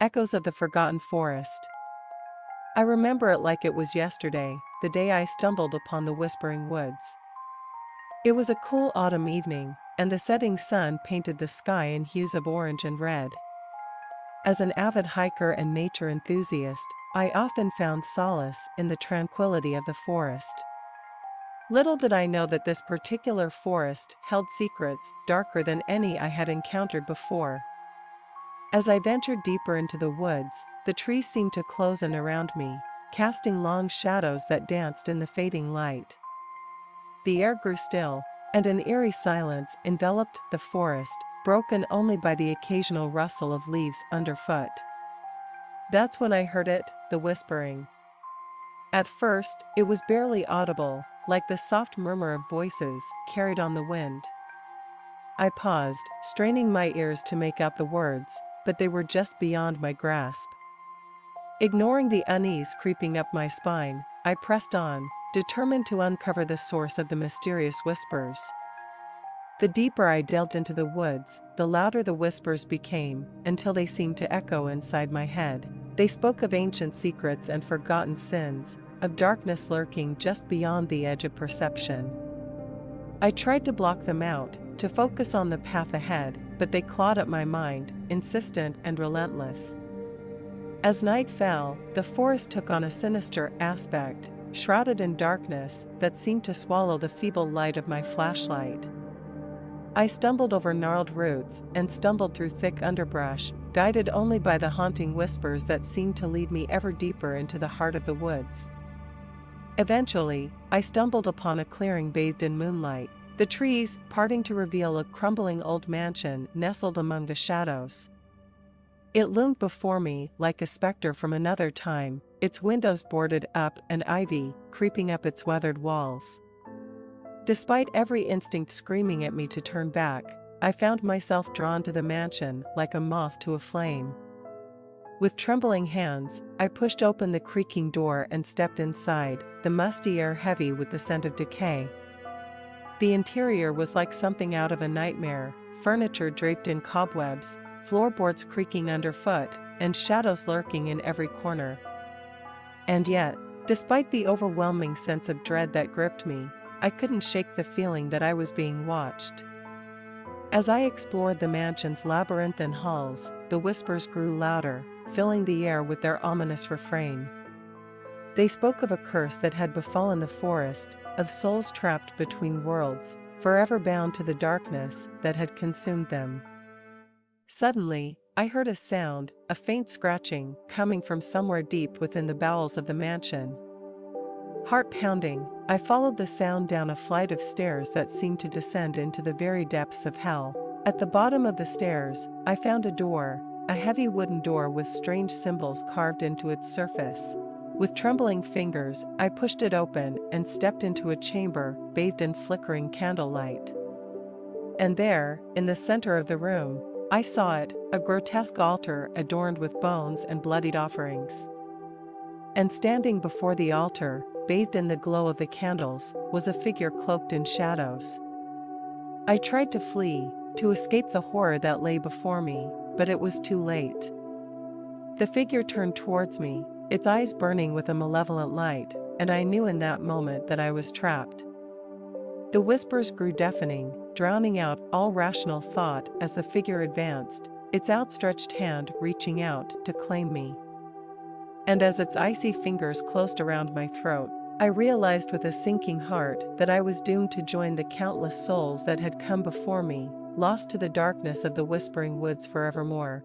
echoes of the forgotten forest. I remember it like it was yesterday, the day I stumbled upon the Whispering Woods. It was a cool autumn evening, and the setting sun painted the sky in hues of orange and red. As an avid hiker and nature enthusiast, I often found solace in the tranquility of the forest. Little did I know that this particular forest held secrets darker than any I had encountered before. As I ventured deeper into the woods, the trees seemed to close in around me, casting long shadows that danced in the fading light. The air grew still, and an eerie silence enveloped the forest, broken only by the occasional rustle of leaves underfoot. That's when I heard it, the whispering. At first, it was barely audible, like the soft murmur of voices carried on the wind. I paused, straining my ears to make out the words, but they were just beyond my grasp. Ignoring the unease creeping up my spine, I pressed on, determined to uncover the source of the mysterious whispers. The deeper I delved into the woods, the louder the whispers became, until they seemed to echo inside my head. They spoke of ancient secrets and forgotten sins, of darkness lurking just beyond the edge of perception. I tried to block them out, to focus on the path ahead, but they clawed at my mind, insistent and relentless. As night fell, the forest took on a sinister aspect, shrouded in darkness that seemed to swallow the feeble light of my flashlight. I stumbled over gnarled roots and stumbled through thick underbrush, guided only by the haunting whispers that seemed to lead me ever deeper into the heart of the woods. Eventually, I stumbled upon a clearing bathed in moonlight, the trees parting to reveal a crumbling old mansion nestled among the shadows. It loomed before me like a specter from another time, its windows boarded up and ivy creeping up its weathered walls. Despite every instinct screaming at me to turn back, I found myself drawn to the mansion like a moth to a flame. With trembling hands, I pushed open the creaking door and stepped inside, the musty air heavy with the scent of decay. The interior was like something out of a nightmare, furniture draped in cobwebs, floorboards creaking underfoot, and shadows lurking in every corner. And yet, despite the overwhelming sense of dread that gripped me, I couldn't shake the feeling that I was being watched. As I explored the mansion's labyrinthine halls, the whispers grew louder, filling the air with their ominous refrain. They spoke of a curse that had befallen the forest, of souls trapped between worlds, forever bound to the darkness that had consumed them. Suddenly, I heard a sound, a faint scratching, coming from somewhere deep within the bowels of the mansion. Heart pounding, I followed the sound down a flight of stairs that seemed to descend into the very depths of hell. At the bottom of the stairs, I found a door, a heavy wooden door with strange symbols carved into its surface. With trembling fingers, I pushed it open and stepped into a chamber bathed in flickering candlelight. And there, in the center of the room, I saw it, a grotesque altar adorned with bones and bloodied offerings. And standing before the altar, bathed in the glow of the candles, was a figure cloaked in shadows. I tried to flee, to escape the horror that lay before me, but it was too late. The figure turned towards me, its eyes burning with a malevolent light, and I knew in that moment that I was trapped. The whispers grew deafening, drowning out all rational thought as the figure advanced, its outstretched hand reaching out to claim me. And as its icy fingers closed around my throat, I realized with a sinking heart that I was doomed to join the countless souls that had come before me, lost to the darkness of the Whispering Woods forevermore.